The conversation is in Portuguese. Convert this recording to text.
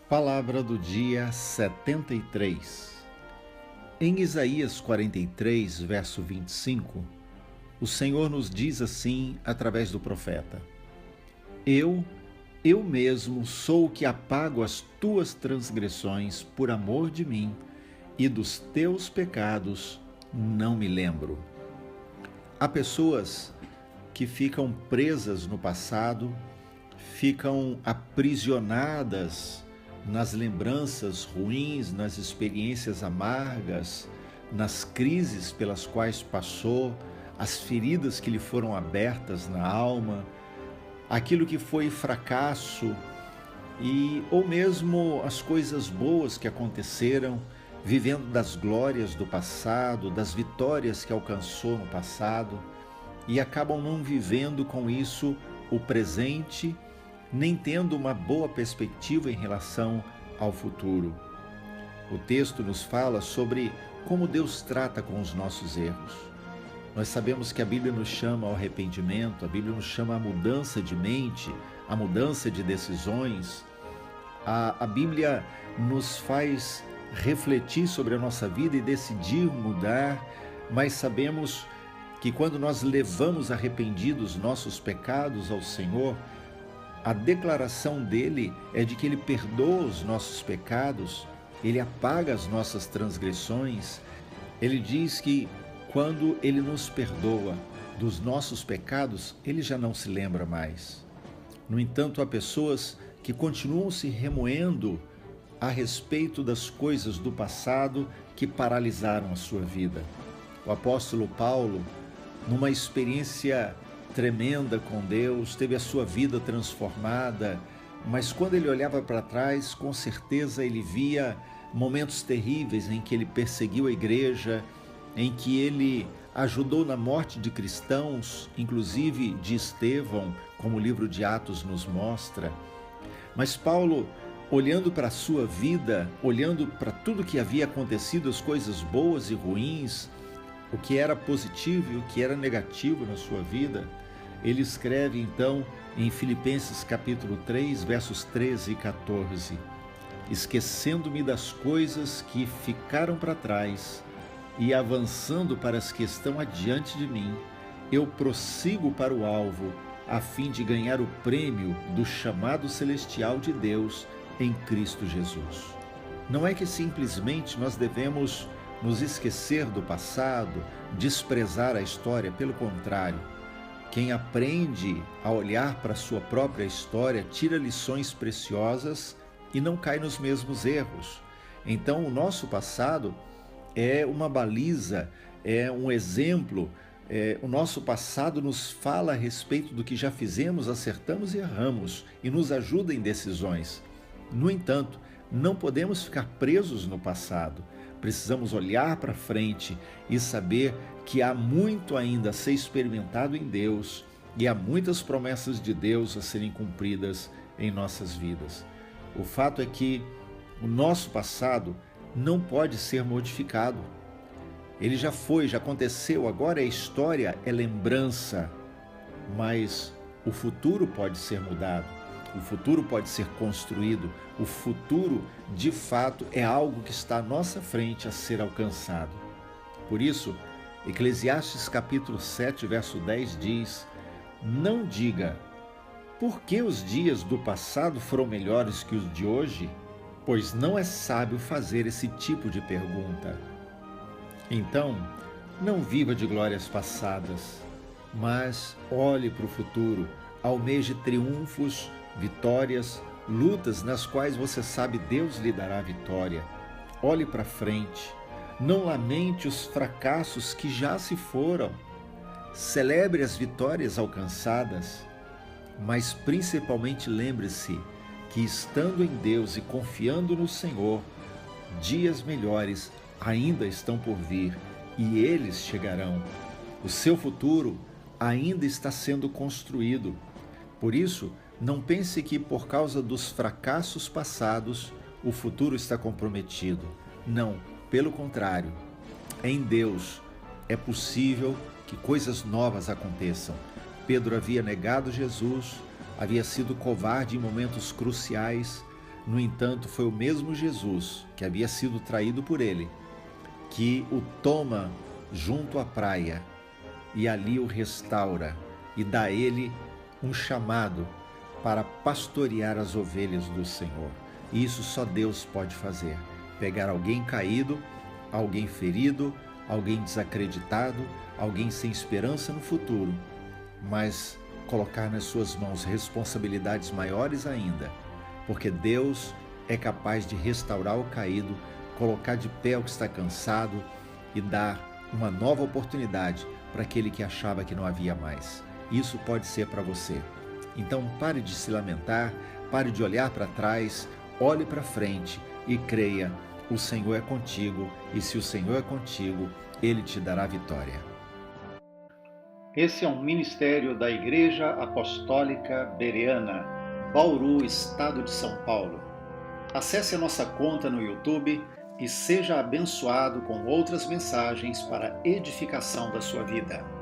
Palavra do dia 73. Em Isaías 43, verso 25, o Senhor nos diz assim através do profeta: Eu mesmo sou o que apago as tuas transgressões por amor de mim, e dos teus pecados não me lembro. Há pessoas que ficam presas no passado, ficam aprisionadas nas lembranças ruins, nas experiências amargas, nas crises pelas quais passou, as feridas que lhe foram abertas na alma, aquilo que foi fracasso ou mesmo as coisas boas que aconteceram, vivendo das glórias do passado, das vitórias que alcançou no passado, e acabam não vivendo com isso o presente, nem tendo uma boa perspectiva em relação ao futuro. O texto nos fala sobre como Deus trata com os nossos erros. Nós sabemos que a Bíblia nos chama ao arrependimento, a Bíblia nos chama à mudança de mente, à mudança de decisões. A Bíblia nos faz refletir sobre a nossa vida e decidir mudar, mas sabemos que quando nós levamos arrependidos nossos pecados ao Senhor, a declaração dele é de que ele perdoa os nossos pecados, ele apaga as nossas transgressões. Ele diz que quando ele nos perdoa dos nossos pecados, ele já não se lembra mais. No entanto, há pessoas que continuam se remoendo a respeito das coisas do passado que paralisaram a sua vida. O apóstolo Paulo, numa experiência tremenda com Deus, teve a sua vida transformada, mas quando ele olhava para trás, com certeza ele via momentos terríveis em que ele perseguiu a igreja, em que ele ajudou na morte de cristãos, inclusive de Estevão, como o livro de Atos nos mostra. Mas Paulo, olhando para a sua vida, olhando para tudo que havia acontecido, as coisas boas e ruins, o que era positivo e o que era negativo na sua vida, ele escreve então em Filipenses capítulo 3, versos 13 e 14: esquecendo-me das coisas que ficaram para trás e avançando para as que estão adiante de mim, eu prossigo para o alvo, a fim de ganhar o prêmio do chamado celestial de Deus em Cristo Jesus. Não é que simplesmente nós devemos nos esquecer do passado, desprezar a história, pelo contrário. Quem aprende a olhar para a sua própria história tira lições preciosas e não cai nos mesmos erros. Então, o nosso passado é uma baliza, é um exemplo. O nosso passado nos fala a respeito do que já fizemos, acertamos e erramos, e nos ajuda em decisões. No entanto, não podemos ficar presos no passado. Precisamos olhar para frente e saber que há muito ainda a ser experimentado em Deus e há muitas promessas de Deus a serem cumpridas em nossas vidas. O fato é que o nosso passado não pode ser modificado. Ele já foi, já aconteceu, agora é história, é lembrança, mas o futuro pode ser mudado. O futuro pode ser construído, o futuro, de fato, é algo que está à nossa frente a ser alcançado. Por isso, Eclesiastes capítulo 7, verso 10 diz: não diga, por que os dias do passado foram melhores que os de hoje? Pois não é sábio fazer esse tipo de pergunta. Então, não viva de glórias passadas, mas olhe para o futuro, almeje triunfos, vitórias, lutas nas quais você sabe Deus lhe dará vitória. Olhe para frente, não lamente os fracassos que já se foram, celebre as vitórias alcançadas, mas principalmente lembre-se que estando em Deus e confiando no Senhor, dias melhores ainda estão por vir e eles chegarão. O seu futuro ainda está sendo construído. Por isso, não pense que por causa dos fracassos passados, o futuro está comprometido. Não, pelo contrário. Em Deus é possível que coisas novas aconteçam. Pedro havia negado Jesus, havia sido covarde em momentos cruciais, No entanto, foi o mesmo Jesus, que havia sido traído por ele, que o toma junto à praia e ali o restaura e dá a ele um chamado para pastorear as ovelhas do Senhor. E isso só Deus pode fazer. Pegar alguém caído, alguém ferido, alguém desacreditado, alguém sem esperança no futuro, mas colocar nas suas mãos responsabilidades maiores ainda, porque Deus é capaz de restaurar o caído, colocar de pé o que está cansado e dar uma nova oportunidade para aquele que achava que não havia mais. Isso pode ser para você. Então pare de se lamentar, pare de olhar para trás, olhe para frente e creia, o Senhor é contigo, e se o Senhor é contigo, Ele te dará vitória. Esse é um ministério da Igreja Apostólica Bereana, Bauru, Estado de São Paulo. Acesse a nossa conta no YouTube e seja abençoado com outras mensagens para a edificação da sua vida.